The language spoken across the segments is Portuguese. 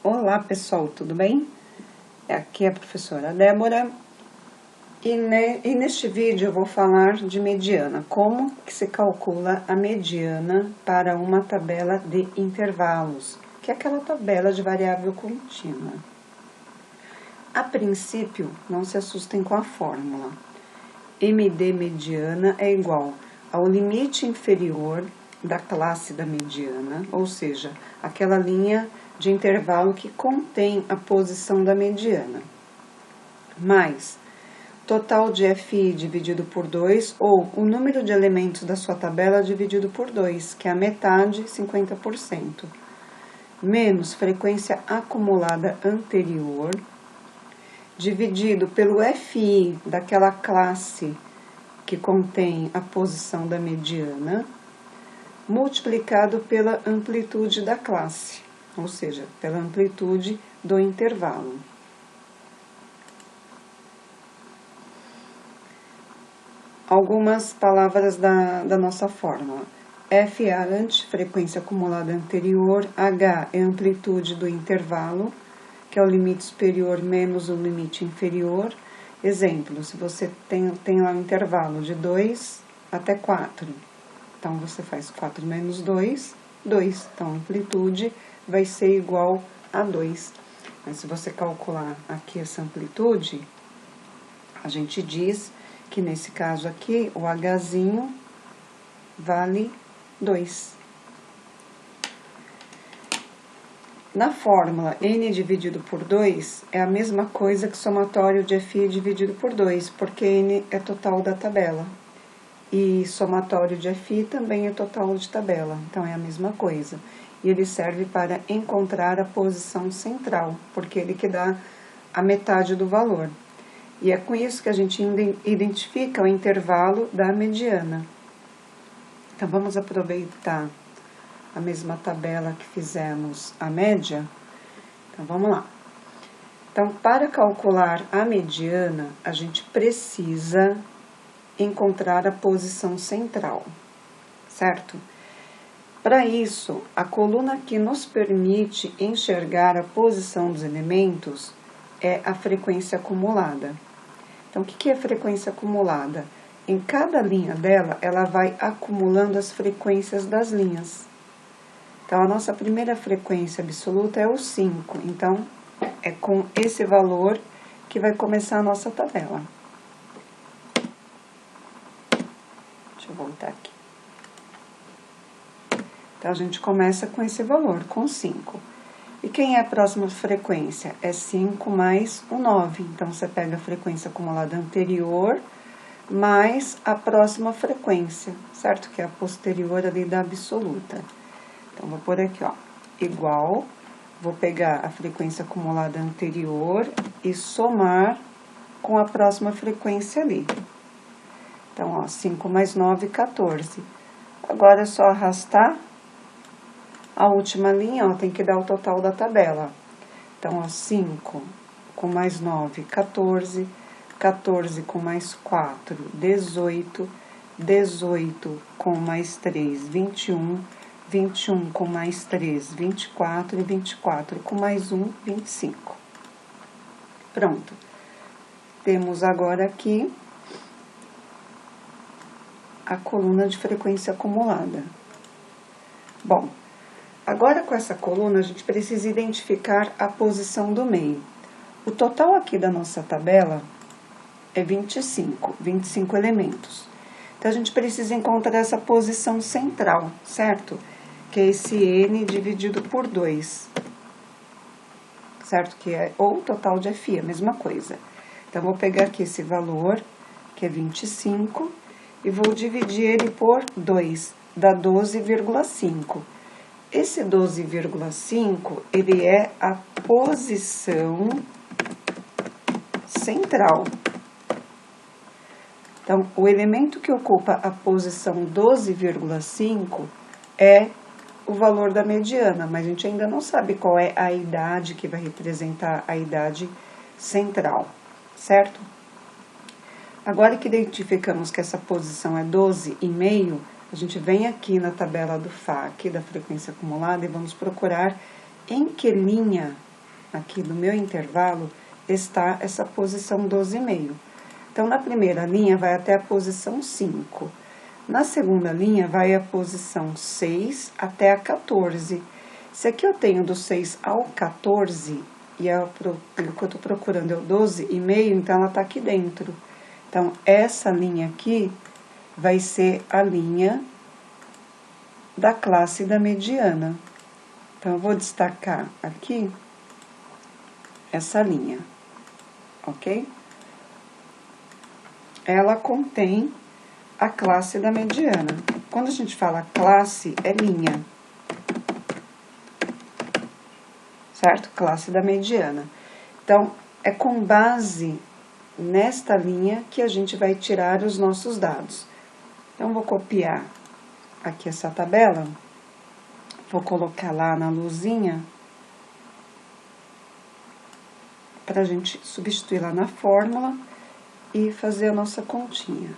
Olá pessoal, tudo bem? Aqui é a professora Débora e neste vídeo eu vou falar de mediana, como que se calcula a mediana para uma tabela de intervalos, que é aquela tabela de variável contínua. A princípio, não se assustem com a fórmula. MD mediana é igual ao limite inferior da classe da mediana, ou seja, aquela linha de intervalo que contém a posição da mediana, mais total de FI dividido por 2, ou o número de elementos da sua tabela dividido por 2, que é a metade, 50%, menos frequência acumulada anterior, dividido pelo FI daquela classe que contém a posição da mediana, multiplicado pela amplitude da classe, ou seja, pela amplitude do intervalo. Algumas palavras da nossa fórmula. F é a antifrequência acumulada anterior, H é a amplitude do intervalo, que é o limite superior menos o limite inferior. Exemplo, se você tem lá um intervalo de 2 até 4, então você faz 4 menos 2, 2. Então, a amplitude vai ser igual a 2. Mas se você calcular aqui essa amplitude, a gente diz que nesse caso aqui, o Hzinho vale 2. Na fórmula, n dividido por 2 é a mesma coisa que somatório de FI dividido por 2, porque n é total da tabela. E somatório de FI também é total de tabela, então é a mesma coisa. E ele serve para encontrar a posição central, porque ele que dá a metade do valor. E é com isso que a gente identifica o intervalo da mediana. Então, vamos aproveitar a mesma tabela que fizemos a média. Então, vamos lá. Então, para calcular a mediana, a gente precisa encontrar a posição central, certo? Para isso, a coluna que nos permite enxergar a posição dos elementos é a frequência acumulada. Então, o que é frequência acumulada? Em cada linha dela, ela vai acumulando as frequências das linhas. Então, a nossa primeira frequência absoluta é o 5. Então, é com esse valor que vai começar a nossa tabela. Deixa eu voltar aqui. Então, a gente começa com esse valor, com 5. E quem é a próxima frequência? É 5 mais o 9. Então, você pega a frequência acumulada anterior mais a próxima frequência, certo? Que é a posterior ali da absoluta. Então, vou pôr aqui, ó, igual, vou pegar a frequência acumulada anterior e somar com a próxima frequência ali. Então, ó, 5 mais 9, 14. Agora é só arrastar a última linha, ó, tem que dar o total da tabela. Então, ó, 5 com mais 9, 14, 14 com mais 4, 18, 18 com mais 3, 21, 21 com mais 3, 24 e 24 com mais 1, 25. Pronto. Temos agora aqui a coluna de frequência acumulada. Bom, agora com essa coluna a gente precisa identificar a posição do meio. O total aqui da nossa tabela é 25 elementos. Então, a gente precisa encontrar essa posição central, certo? Que é esse n dividido por 2, certo? Que é ou total de FI, a mesma coisa. Então, vou pegar aqui esse valor, que é 25, e vou dividir ele por 2, dá 12,5. Esse 12,5, ele é a posição central. Então, o elemento que ocupa a posição 12,5 é o valor da mediana, mas a gente ainda não sabe qual é a idade que vai representar a idade central, certo? Agora que identificamos que essa posição é 12,5, a gente vem aqui na tabela do FAC, da frequência acumulada, e vamos procurar em que linha aqui do meu intervalo está essa posição 12,5. Então, na primeira linha vai até a posição 5. Na segunda linha vai a posição 6 até a 14. Se aqui eu tenho do 6 ao 14, e o que eu estou procurando é o 12,5, então ela está aqui dentro. Então, essa linha aqui vai ser a linha da classe da mediana. Então, eu vou destacar aqui essa linha, ok? Ela contém a classe da mediana. Quando a gente fala classe, é linha. Certo? Classe da mediana. Então, é com base nesta linha que a gente vai tirar os nossos dados. Então, vou copiar aqui essa tabela, vou colocar lá na luzinha, para a gente substituir lá na fórmula e fazer a nossa continha.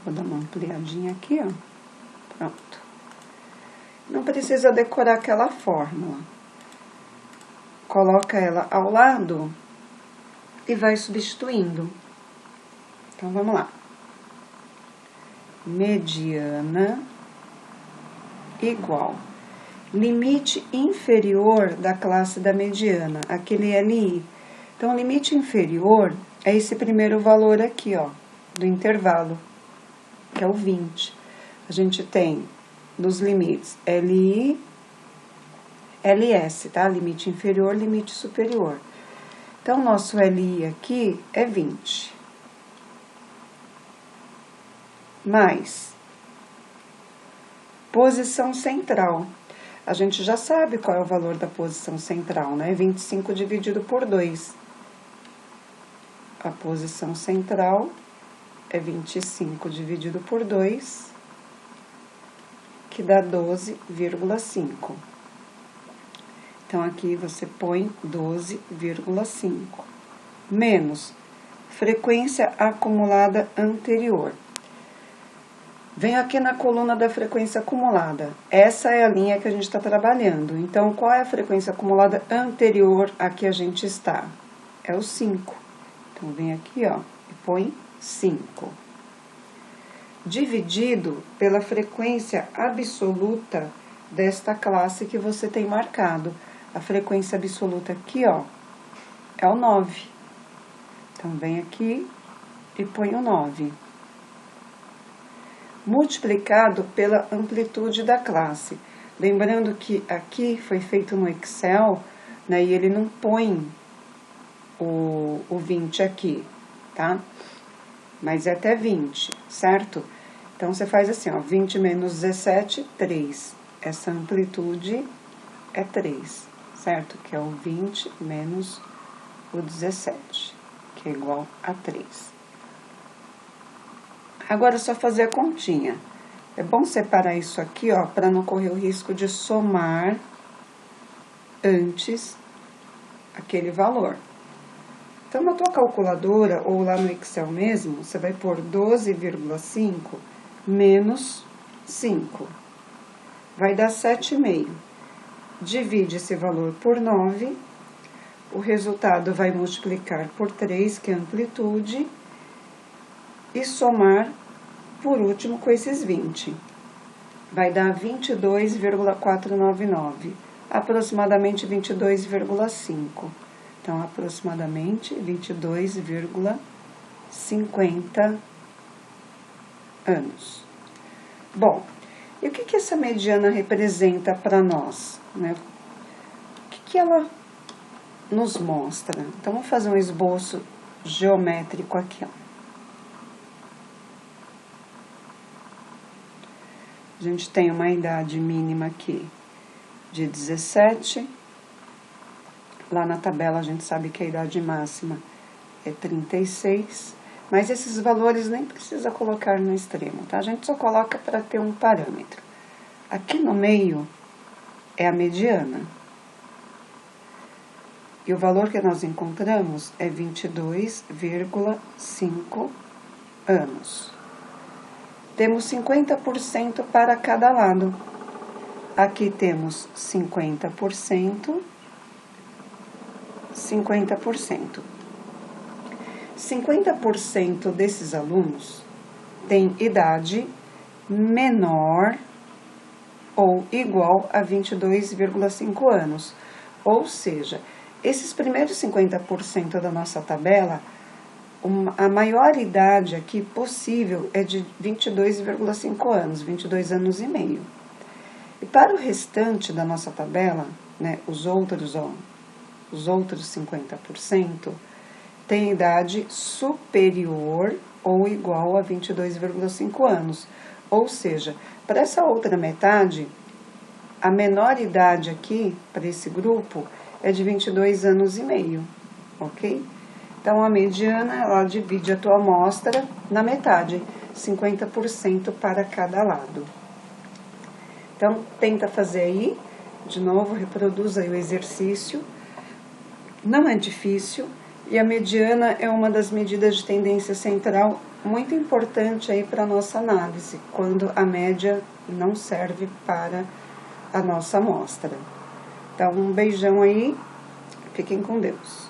Vou dar uma ampliadinha aqui, ó. Pronto. Não precisa decorar aquela fórmula. Coloca ela ao lado e vai substituindo. Então, vamos lá. Mediana igual. Limite inferior da classe da mediana, aquele LI. Então, o limite inferior é esse primeiro valor aqui, ó, do intervalo, que é o 20. A gente tem nos limites LI, LS, tá? Limite inferior, limite superior. Então, nosso LI aqui é 20. Mais posição central. A gente já sabe qual é o valor da posição central, né? 25 dividido por 2. A posição central é 25 dividido por 2, que dá 12,5. Então, aqui você põe 12,5. Menos frequência acumulada anterior. Venho aqui na coluna da frequência acumulada. Essa é a linha que a gente está trabalhando. Então, qual é a frequência acumulada anterior a que a gente está? É o 5. Então, vem aqui, ó, e põe 5. Dividido pela frequência absoluta desta classe que você tem marcado. A frequência absoluta aqui, ó, é o 9. Então, vem aqui e põe o 9. Multiplicado pela amplitude da classe. Lembrando que aqui foi feito no Excel, né, e ele não põe o 20 aqui, tá? Mas é até 20, certo? Então, você faz assim, ó, 20 menos 17, 3. Essa amplitude é 3, certo? Que é o 20 menos o 17, que é igual a 3. Agora, é só fazer a continha. É bom separar isso aqui, ó, para não correr o risco de somar antes aquele valor. Então, na tua calculadora, ou lá no Excel mesmo, você vai pôr 12,5 menos 5. Vai dar 7,5. Divide esse valor por 9. O resultado vai multiplicar por 3, que é a amplitude, e somar, por último, com esses 20. Vai dar 22,499, aproximadamente 22,5. Então, aproximadamente 22,50 anos. Bom, e o que essa mediana representa para nós, né? O que ela nos mostra? Então, vamos fazer um esboço geométrico aqui, ó. A gente tem uma idade mínima aqui de 17. Lá na tabela a gente sabe que a idade máxima é 36. Mas esses valores nem precisa colocar no extremo, tá? A gente só coloca para ter um parâmetro. Aqui no meio é a mediana. E o valor que nós encontramos é 22,5 anos. temos 50% para cada lado. Aqui temos 50%, 50%. 50% desses alunos têm idade menor ou igual a 22,5 anos. Ou seja, esses primeiros 50% da nossa tabela, a maior idade aqui possível é de 22,5 anos, 22 anos e meio. E para o restante da nossa tabela, né, os outros 50%, têm idade superior ou igual a 22,5 anos. Ou seja, para essa outra metade, a menor idade aqui, para esse grupo, é de 22 anos e meio, ok? Então, a mediana, ela divide a tua amostra na metade, 50% para cada lado. Então, tenta fazer aí, de novo, reproduz aí o exercício. Não é difícil, e a mediana é uma das medidas de tendência central muito importante aí para a nossa análise, quando a média não serve para a nossa amostra. Então, um beijão aí, fiquem com Deus.